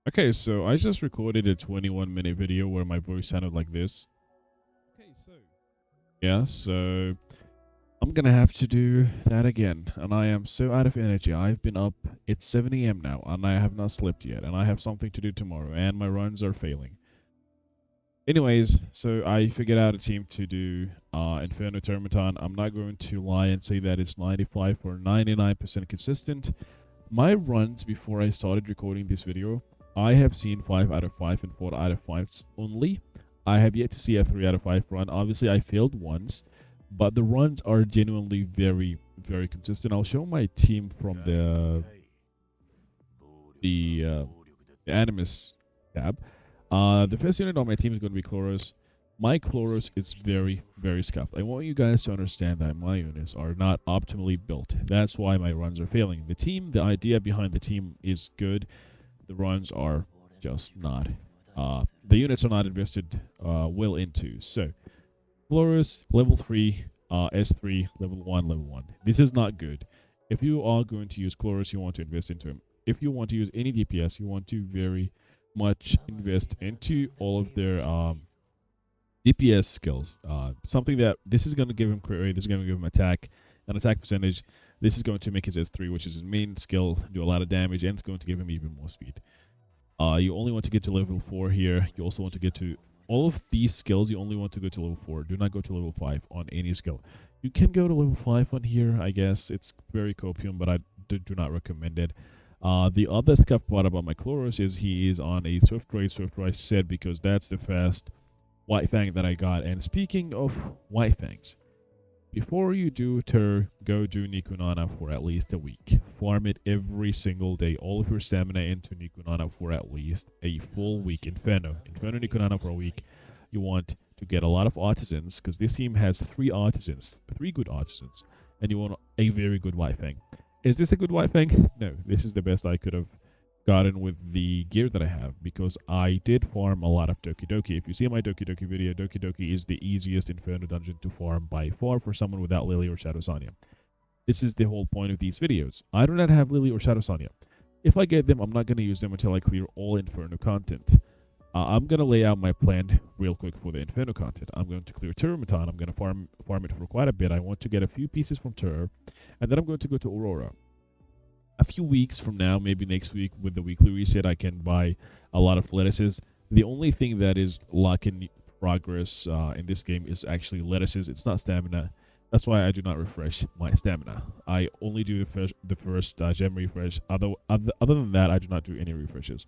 Okay, so I just recorded a 21-minute video where my voice sounded like this. Okay, so I'm gonna have to do that again, and I am so out of energy. I've been up, it's 7 a.m. now, and I have not slept yet, and I have something to do tomorrow, and my runs are failing. Anyways, so I figured out a team to do Inferno Terrormaton. I'm not going to lie and say that it's 95 or 99% consistent. My runs before I started recording this video, I have seen 5 out of 5 and 4 out of 5s only. I have yet to see a 3 out of 5 run. Obviously, I failed once, but the runs are genuinely very, very consistent. I'll show my team from the Animus tab. The first unit on my team is going to be Chloros. My Chloros is very, very scuffed. I want you guys to understand that my units are not optimally built. That's why my runs are failing. The team, the idea behind the team is good. The runs are just not. The units are not invested well into. So, Chloros, level 3, S3, level 1, level 1. This is not good. If you are going to use Chloros, you want to invest into him. If you want to use any DPS, you want to very much invest into all of their DPS skills. Something that this is going to give him crit rate, this is going to give him an attack percentage. This is going to make his S3, which is his main skill, do a lot of damage, and it's going to give him even more speed. You only want to get to level 4 here. You also want to get to all of these skills. You only want to go to level 4. Do not go to level 5 on any skill. You can go to level 5 on here, I guess. It's very copium, but I do not recommend it. The other scuff part about my Chloros is he is on a Swift Rise set because that's the fast White Fang that I got. And speaking of White Fangs, before you do Terror, go do Nikonana for at least a week. Farm it every single day. All of your stamina into Nikonana for at least a full week. Inferno Nikonana for a week. You want to get a lot of artisans because this team has 3 good artisans, and you want a very good White Fang. Is this a good White Fang? No, this is the best I could have gotten with the gear that I have because I did farm a lot of Doki Doki. If you see my Doki Doki video, Doki Doki is the easiest Inferno dungeon to farm by far for someone without Lily or Shadow Sania. This is the whole point of these videos. I do not have Lily or Shadow Sania. If I get them, I'm not going to use them until I clear all Inferno content. I'm going to lay out my plan real quick for the Inferno content. I'm going to clear Terrormaton. I'm going to farm it for quite a bit. I want to get a few pieces from Terror, and then I'm going to go to Aurora. A few weeks from now, maybe next week with the weekly reset, I can buy a lot of lettuces. The only thing that is lock in progress in this game is actually lettuces. It's not stamina. That's why I do not refresh my stamina. I only do the first gem refresh. Other than that, I do not do any refreshes.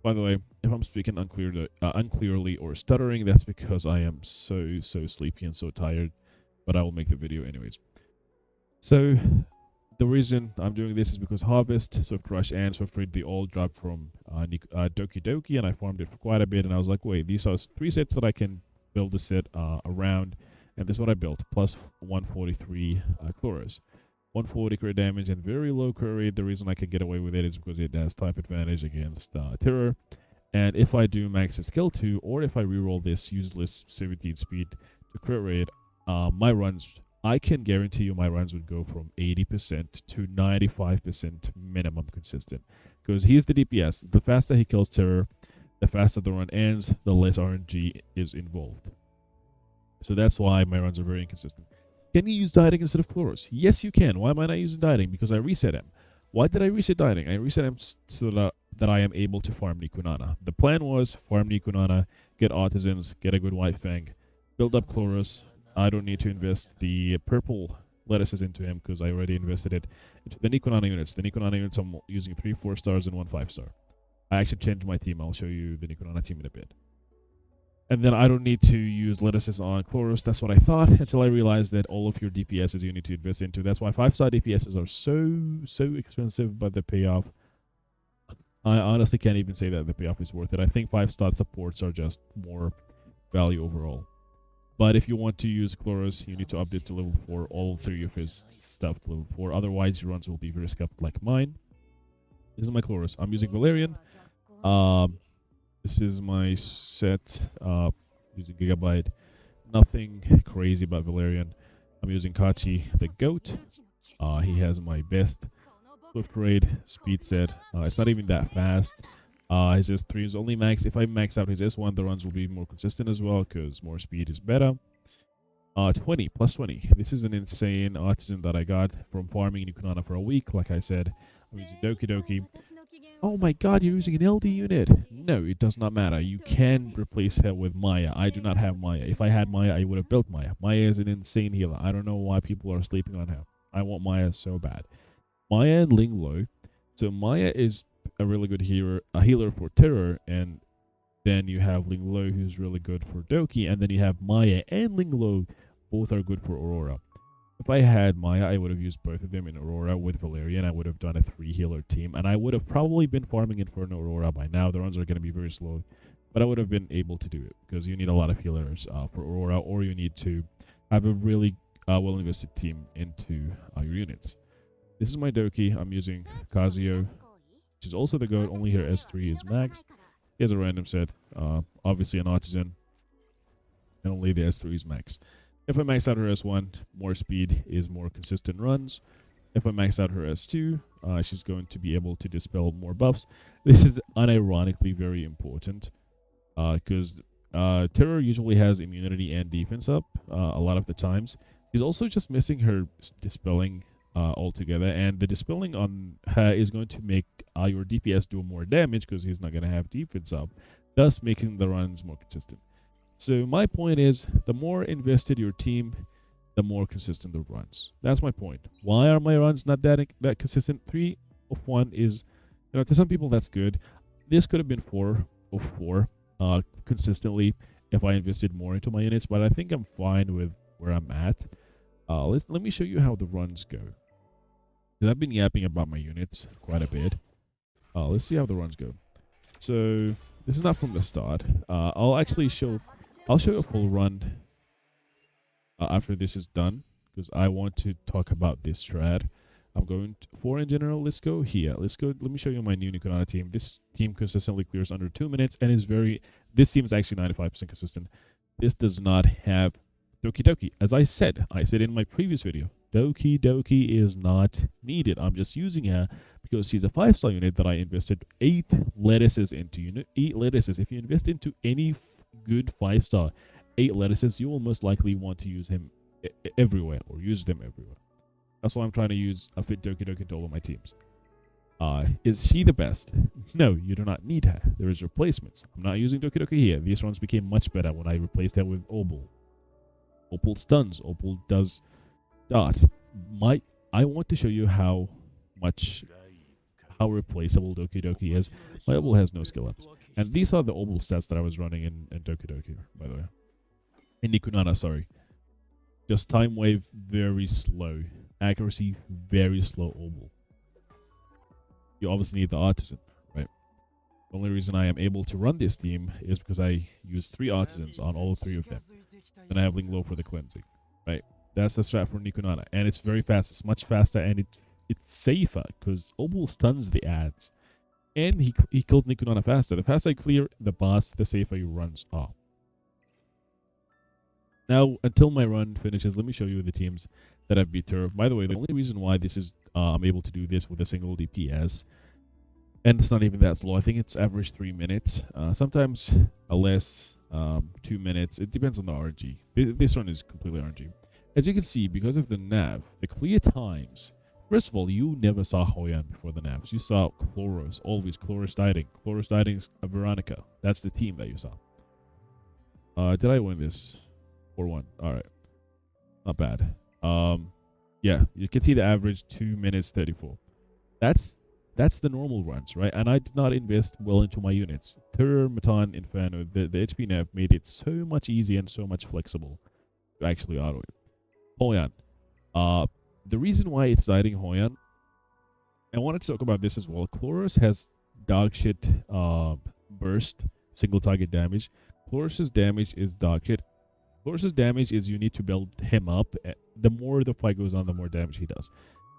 By the way, if I'm speaking unclearly or stuttering, that's because I am so sleepy and so tired. But I will make the video anyways. So the reason I'm doing this is because Harvest, Swift Rush, and Swift Raid, they all dropped from Doki Doki, and I farmed it for quite a bit, and I was like, wait, these are 3 sets that I can build a set around, and this is what I built, plus 143 Chloros. 140 crit damage and very low crit rate. The reason I can get away with it is because it has type advantage against Terror, and if I do max its skill 2, or if I reroll this useless 17 speed to crit rate, my runs, I can guarantee you my runs would go from 80% to 95% minimum consistent. Because he's the DPS. The faster he kills Terror, the faster the run ends, the less RNG is involved. So that's why my runs are very inconsistent. Can you use dieting instead of Chloros? Yes, you can. Why am I not using dieting? Because I reset him. Why did I reset dieting? I reset him so that I am able to farm Nikonana. The plan was farm Nikonana, get artisans, get a good White Fang, build up Chloros. I don't need to invest the purple lettuces into him because I already invested it into the Nikonana units. The Nikonana units I'm using 3 4-stars and 1 5-star. I actually changed my team. I'll show you the Nikonana team in a bit. And then I don't need to use lettuces on Chloros. That's what I thought until I realized that all of your DPSs you need to invest into. That's why 5-star DPSs are so expensive, but the payoff, I honestly can't even say that the payoff is worth it. I think 5-star supports are just more value overall. But if you want to use Chloros, you need to update to level 4, all 3 of his stuff to level 4. Otherwise, your runs will be very scuffed like mine. This is my Chloros. I'm using Valerian. This is my set using Gigabyte. Nothing crazy about Valerian. I'm using Kachi, the goat. He has my best Swift Raid speed set. It's not even that fast. His S3 is only max. If I max out his S1, the runs will be more consistent as well because more speed is better. 20 plus 20. This is an insane artisan that I got from farming Nikonana for a week. Like I said, I'm using Doki Doki. Oh my god, you're using an LD unit. No, it does not matter. You can replace her with Maya. I do not have Maya. If I had Maya, I would have built Maya. Maya is an insane healer. I don't know why people are sleeping on her. I want Maya so bad. Maya and Linglo. So Maya is a really good healer for Terror, and then you have Linglo, who's really good for Doki, and then you have Maya and Linglo, both are good for Aurora. If I had Maya, I would have used both of them in Aurora with Valerian. I would have done a 3-healer team, and I would have probably been farming Inferno Aurora by now. The runs are going to be very slow, but I would have been able to do it because you need a lot of healers for Aurora, or you need to have a really well-invested team into your units. This is my Doki. I'm using Kazuyo, which is also the GOAT, only her S3 is maxed. He has a random set, obviously an artisan, and only the S3 is maxed. If I max out her S1, more speed is more consistent runs. If I max out her S2, she's going to be able to dispel more buffs. This is unironically very important because Terror usually has immunity and defense up a lot of the times. She's also just missing her dispelling altogether, and the dispelling on her is going to make your DPS do more damage because he's not going to have defense up, thus making the runs more consistent. So my point is, the more invested your team, the more consistent the runs. That's my point. Why are my runs not that consistent? 3 of 1 is, to some people that's good. This could have been 4 of 4 consistently if I invested more into my units, but I think I'm fine with where I'm at. Let me show you how the runs go. Because I've been yapping about my units quite a bit. Let's see how the runs go. So this is not from the start. I'll show a full run after this is done because I want to talk about this strat. I'm going for in general. Let's go here. Let's go. Let me show you my new Nikonana team. This team consistently clears under 2 minutes and is very. This team is actually 95% consistent. This does not have Doki Doki. As I said in my previous video, Doki Doki is not needed. I'm just using her because she's a 5-star unit that I invested 8 lettuces into. 8 lettuces. If you invest into any good 5-star, 8 lettuces, you will most likely want to use him everywhere or use them everywhere. That's why I'm trying to use a fit Doki Doki to all of my teams. Is she the best? No, you do not need her. There is replacements. I'm not using Doki Doki here. These runs became much better when I replaced her with Opal. Opal stuns. Opal does dot. I want to show you how replaceable Doki Doki is. My Opal has no skill ups. And these are the Opal stats that I was running in Doki Doki, by the way. In Nikonana, sorry. Just time wave, very slow. Accuracy, very slow Opal. You obviously need the artisan, right? The only reason I am able to run this team is because I use 3 artisans on all 3 of them. Then I have Linglo for the cleansing, right? That's the strat for Nikonana, and it's very fast. It's much faster, and it's safer because Opal stuns the ads, and he kills Nikonana faster. The faster I clear the boss, the safer your runs are. Now, until my run finishes, let me show you the teams that I've beat her. By the way, the only reason why this is I'm able to do this with a single DPS, and it's not even that slow. I think it's average 3 minutes. Sometimes less, 2 minutes. It depends on the RNG. This run is completely RNG. As you can see, because of the nav, the clear times. First of all, you never saw Hoyan before the navs. You saw Chloros, always Chloros dieting. Chloros dieting is Veronica. That's the team that you saw. Did I win this? 4-1. Alright. Not bad. Yeah, you can see the average 2 minutes 34. That's the normal runs, right? And I did not invest well into my units. Terrormaton, Inferno, the HP nav made it so much easier and so much flexible to actually auto it. Hoyan. The reason why it's dieting Hoyan, I wanted to talk about this as well. Chloros has dog shit burst, single target damage. Chloros' damage is dog shit. Chloros' damage is you need to build him up. The more the fight goes on, the more damage he does.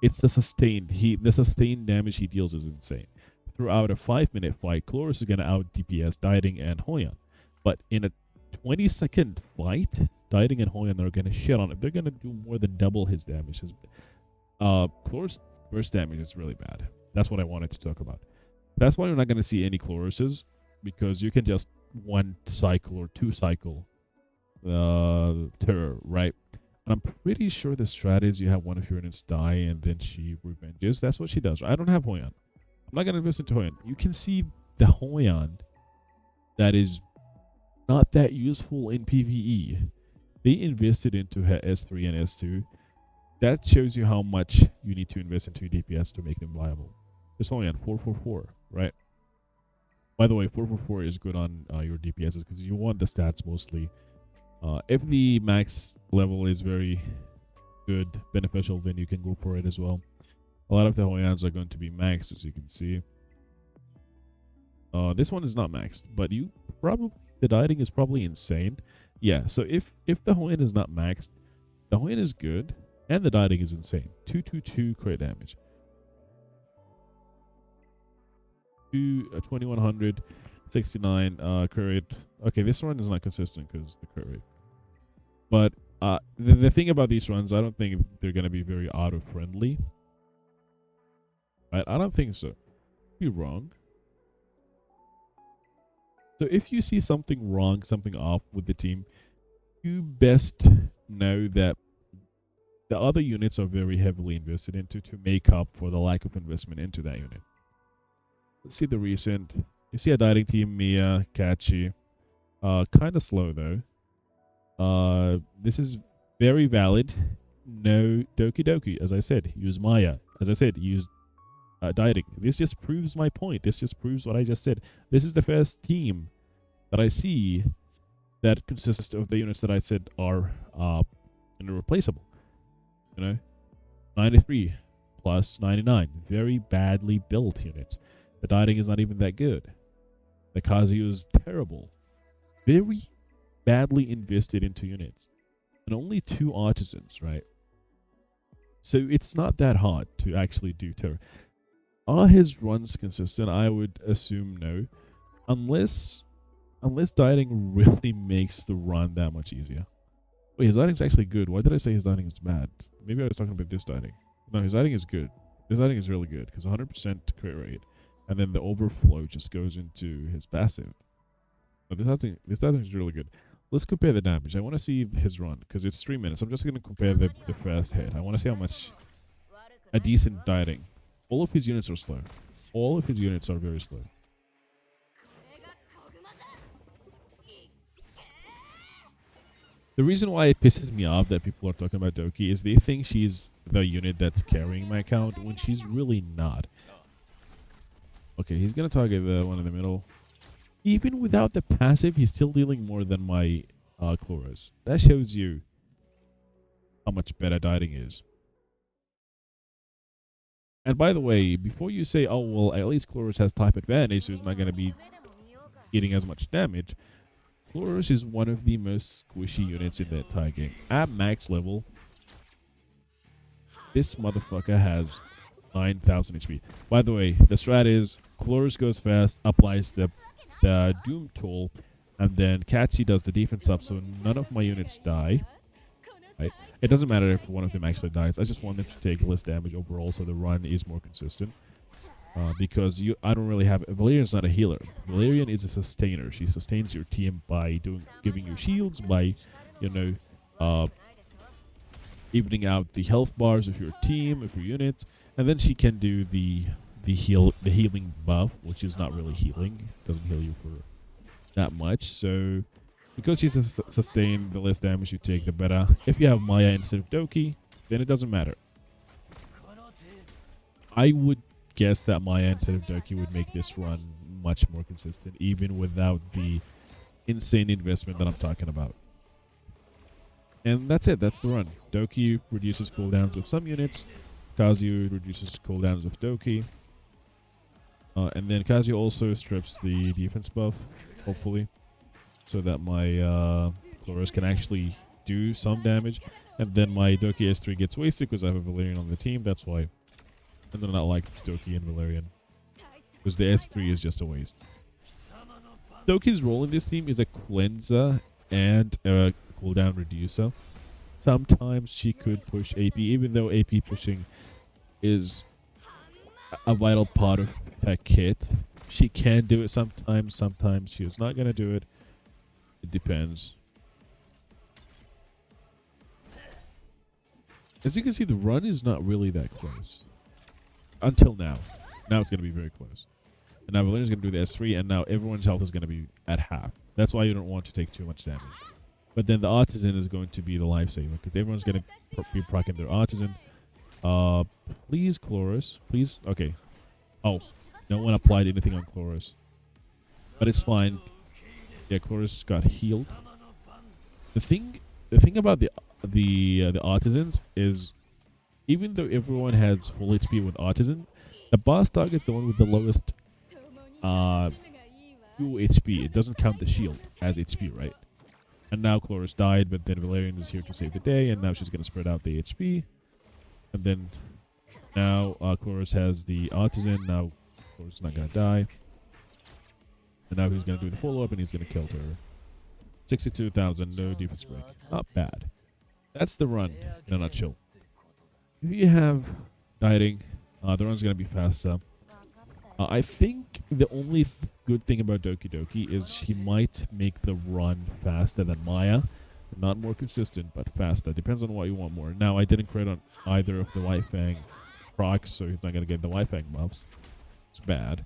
It's the sustained damage he deals is insane. Throughout a 5-minute fight, Chloros is gonna out DPS Dieting and Hoyan. But in a 20-second fight, Dieting and Hoyan are gonna shit on it. They're gonna do more than double his damage. Chloros' burst damage is really bad. That's what I wanted to talk about. That's why you're not going to see any Chloroses, because you can just one cycle or two cycle Terror, right? And I'm pretty sure the strat is you have one of your units die and then she revenges. That's what she does. I don't have Hoyan. I'm not going to invest into Hoyan. You can see the Hoyan that is not that useful in PvE. They invested into her S3 and S2. That shows you how much you need to invest into DPS to make them viable. This Hoyan 444, right? By the way, 444 is good on your DPSs because you want the stats mostly. If the max level is very good, beneficial, then you can go for it as well. A lot of the Hoyans are going to be maxed, as you can see. This one is not maxed, but the dieting is probably insane. Yeah, so if the Hoyan is not maxed, the Hoyan is good, and the dieting is insane. 222 crit damage. 2100, 69 crit rate. Okay, this one is not consistent because the crit rate. But the thing about these runs, I don't think they're going to be very auto-friendly. Right? I don't think so. Be wrong. So if you see something wrong, something off with the team, you best know that the other units are very heavily invested into to make up for the lack of investment into that unit. Let's see the recent. You see a dieting team, Mia, Kachi. Kind of slow though. This is very valid. No Doki Doki, as I said. Use Maya. As I said, use dieting. This just proves my point. This just proves what I just said. This is the first team that I see that consists of the units that I said are irreplaceable. 93 plus 99. Very badly built units. The dieting is not even that good. The Kazuya is terrible. Very badly invested into units. And only 2 artisans, right? So it's not that hard to actually do terror. Are his runs consistent? I would assume no. Unless dieting really makes the run that much easier. Wait, his dieting is actually good. Why did I say his dieting is bad? Maybe I was talking about this dieting. No, his dieting is good. His dieting is really good because 100% crit rate. And then the overflow just goes into his passive. But this dieting is really good. Let's compare the damage. I want to see his run because it's 3 minutes. I'm just going to compare the first hit. I want to see how much a decent dieting. All of his units are slow. All of his units are very slow. The reason why it pisses me off that people are talking about Doki is they think she's the unit that's carrying my account when she's really not. Okay, he's going to target the one in the middle. Even without the passive, he's still dealing more than my Chloros. That shows you how much better dieting is. And by the way, before you say, oh, well, at least Chloros has type advantage, so he's not going to be getting as much damage. Chloros is one of the most squishy units in the entire game. At max level, this motherfucker has 9,000 HP. By the way, the strat is Chloros goes fast, applies the Doom tool, and then Kachi does the defense up so none of my units die. Right? It doesn't matter if one of them actually dies. I just want them to take less damage overall so the run is more consistent. Because I don't really have... Valerian's not a healer. Valerian is a sustainer. She sustains your team by giving you shields, by, evening out the health bars of your team, of your units, and then she can do the healing buff, which is not really healing. It doesn't heal you for that much. So, because she's sustained, the less damage you take, the better. If you have Maya instead of Doki, then it doesn't matter. I would guess that Maya instead of Doki would make this run much more consistent, even without the insane investment that I'm talking about. And that's it, that's the run. Doki reduces cooldowns of some units, Kazuya reduces cooldowns of Doki, and then Kazuya also strips the defense buff, hopefully, so that my Chloros can actually do some damage, and then my Doki S3 gets wasted because I have a Valerian on the team, that's why. And then I like Doki and Valerian, because the S3 is just a waste. Doki's role in this team is a cleanser and a cooldown reducer. Sometimes she could push AP, even though AP pushing is a vital part of per kit. She can do it sometimes. Sometimes she is not gonna do it. It depends. As you can see, the run is not really that close. Until now. Now it's going to be very close. And now Valerian's going to do the S3, and now everyone's health is going to be at half. That's why you don't want to take too much damage. But then the Artisan is going to be the lifesaver, because everyone's going to be proccing their Artisan. Please, Chloros. Please. Okay. Oh, no one applied anything on Chloros. But it's fine. Yeah, Chloros got healed. The thing about the Artisans is, even though everyone has full HP with Artisan, the boss target's the one with the lowest full HP. It doesn't count the shield as HP, right? And now Chloros died, but then Valerian is here to save the day, and now she's going to spread out the HP. And then now Chloros has the Artisan. Now Chloros is not going to die. And now he's going to do the follow-up, and he's going to kill her. 62,000, no defense break. Not bad. That's the run in a nutshell. If you have dieting, the run's going to be faster. I think the only good thing about Doki Doki is she might make the run faster than Maya. Not more consistent, but faster. Depends on what you want more. Now, I didn't crit on either of the White Fang procs, so he's not going to get the White Fang buffs. It's bad.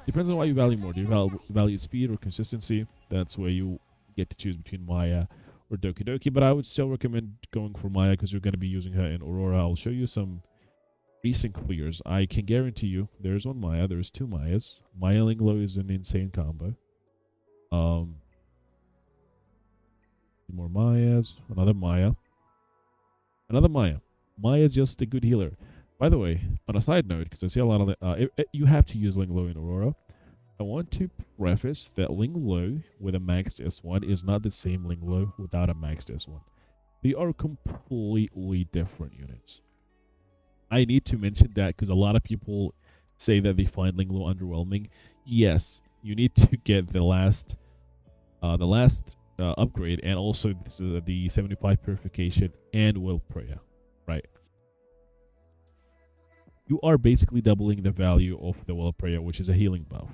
Depends on what you value more. Do you value speed or consistency? That's where you get to choose between Maya or Doki Doki. But I would still recommend going for Maya because you're going to be using her in Aurora. I'll show you some recent clears. I can guarantee you there's one Maya. There's two Mayas. Maya Linglo is an insane combo. More Mayas. Another Maya. Another Maya. Maya's just a good healer. By the way, on a side note, because I see a lot of you have to use Linglo in Aurora. I want to preface that Linglo with a maxed S1 is not the same Linglo without a maxed S1. They are completely different units. I need to mention that because a lot of people say that they find Linglo underwhelming. Yes, you need to get the last upgrade, and also the 75 purification and will prayer, right? You are basically doubling the value of the Well of Prayer, which is a healing buff.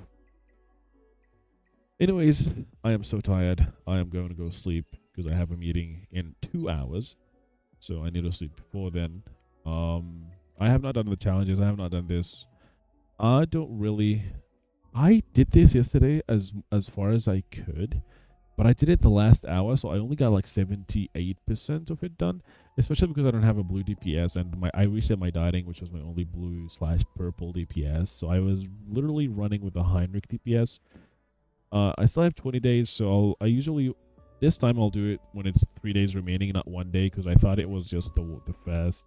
Anyways, I am so tired. I am going to go sleep because I have a meeting in 2 hours. So I need to sleep before then. I have not done the challenges. I have not done this. I did this yesterday as far as I could. But I did it the last hour, so I only got like 78% of it done. Especially because I don't have a blue DPS, and I reset my dieting, which was my only blue/purple DPS. So I was literally running with a Heinrich DPS. I still have 20 days, so this time I'll do it when it's 3 days remaining, not 1 day, because I thought it was just the first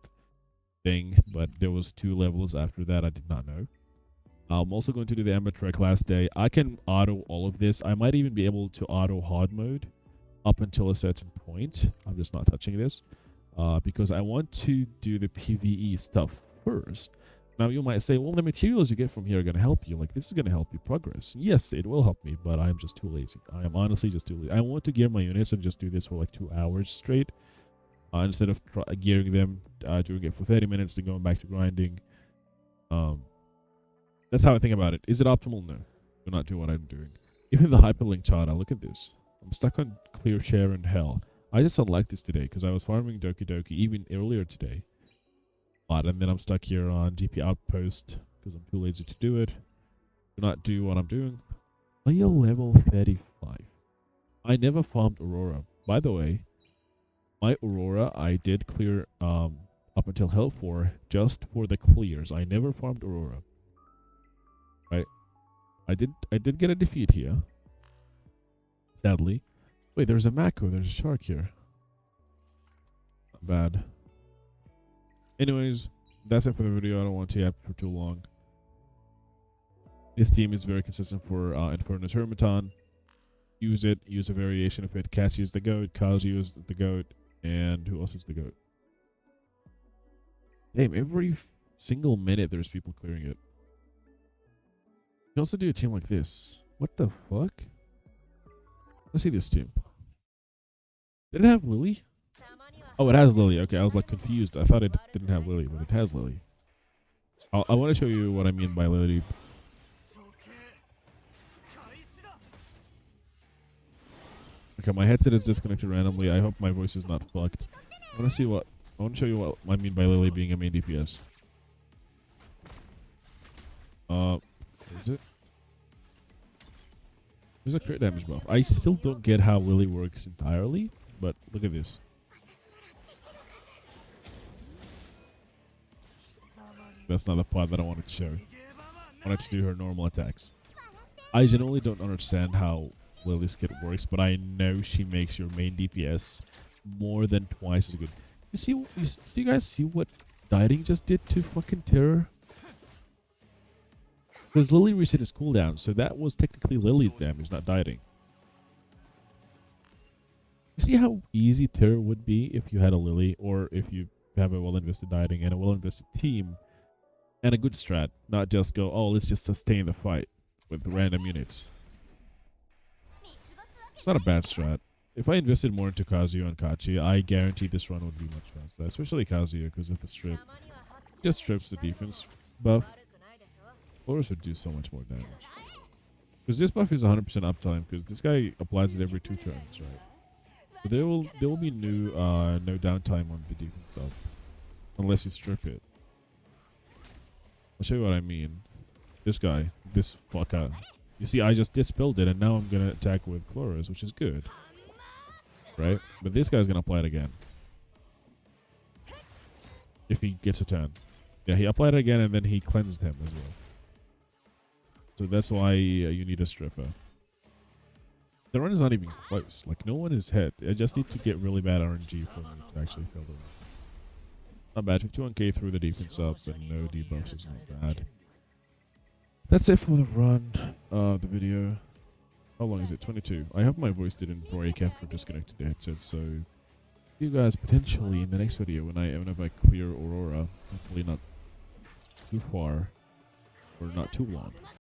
thing, but there was 2 levels after that. I did not know. I'm also going to do the Ember Trek last day. I can auto all of this. I might even be able to auto hard mode up until a certain point. I'm just not touching this because I want to do the PvE stuff first. Now you might say, well, the materials you get from here are going to help you. Like, this is going to help you progress. Yes, it will help me, but I'm just too lazy. I am honestly just too lazy. I want to gear my units and just do this for like 2 hours straight instead of gearing them, doing it for 30 minutes, then going back to grinding. That's how I think about it. Is it optimal? No. Do not do what I'm doing. Even the hyperlink charter, look at this. I'm stuck on clear share and hell. I just unlocked this today because I was farming Doki Doki even earlier today. And then I'm stuck here on GP Outpost because I'm too lazy to do it. Do not do what I'm doing. Player level 35. I never farmed Aurora. By the way, my Aurora I did clear up until Hell 4 just for the clears. I never farmed Aurora. Right? I did get a defeat here. Sadly. Wait, there's a Mako. There's a shark here. Not bad. Anyways, that's it for the video. I don't want to yap for too long. This team is very consistent for Inferno Terrormaton. Use it. Use a variation of it. Catchy is the GOAT. Kazu is the GOAT. And who else is the GOAT? Damn, every single minute there's people clearing it. You can also do a team like this. What the fuck? Let's see this team. Did it have Lily? Oh, it has Lily. Okay, I was like confused. I thought it didn't have Lily, but it has Lily. I want to show you what I mean by Lily. Okay, my headset is disconnected randomly. I hope my voice is not fucked. I want to show you what I mean by Lily being a main DPS. Is it? There's a crit damage buff. I still don't get how Lily works entirely, but look at this. That's not the part that I wanted to show. I wanted to do her normal attacks. I genuinely don't understand how Lily's kit works, but I know she makes your main DPS more than twice as good. Do you guys see what dieting just did to fucking Terror? Because Lily reset his cooldown, so that was technically Lily's damage, not dieting. You see how easy Terror would be if you had a Lily, or if you have a well-invested dieting and a well-invested team, and a good strat, not just go, oh, let's just sustain the fight with random units. It's not a bad strat. If I invested more into Kazuya and Kachi, I guarantee this run would be much faster, especially Kazuya because of the strip. Just strips the defense buff. Chloros would do so much more damage. Because this buff is 100% uptime, because this guy applies it every 2 turns, right? But there will be no downtime on the defense up, unless you strip it. I'll show you what I mean. This guy, this fucker. You see, I just dispelled it, and now I'm gonna attack with Chloros, which is good, right? But this guy's gonna apply it again if he gets a turn. Yeah, he applied it again, and then he cleansed him as well. So that's why you need a stripper. The run is not even close. Like, no one is hit. I just need to get really bad RNG for me to actually kill them. Not bad. 51k through the defense up and no debuffs is not bad. That's it for the run. The video. How long is it? 22. I hope my voice didn't break after disconnecting the headset. So, see you guys potentially in the next video whenever I clear Aurora. Hopefully not too far or not too long.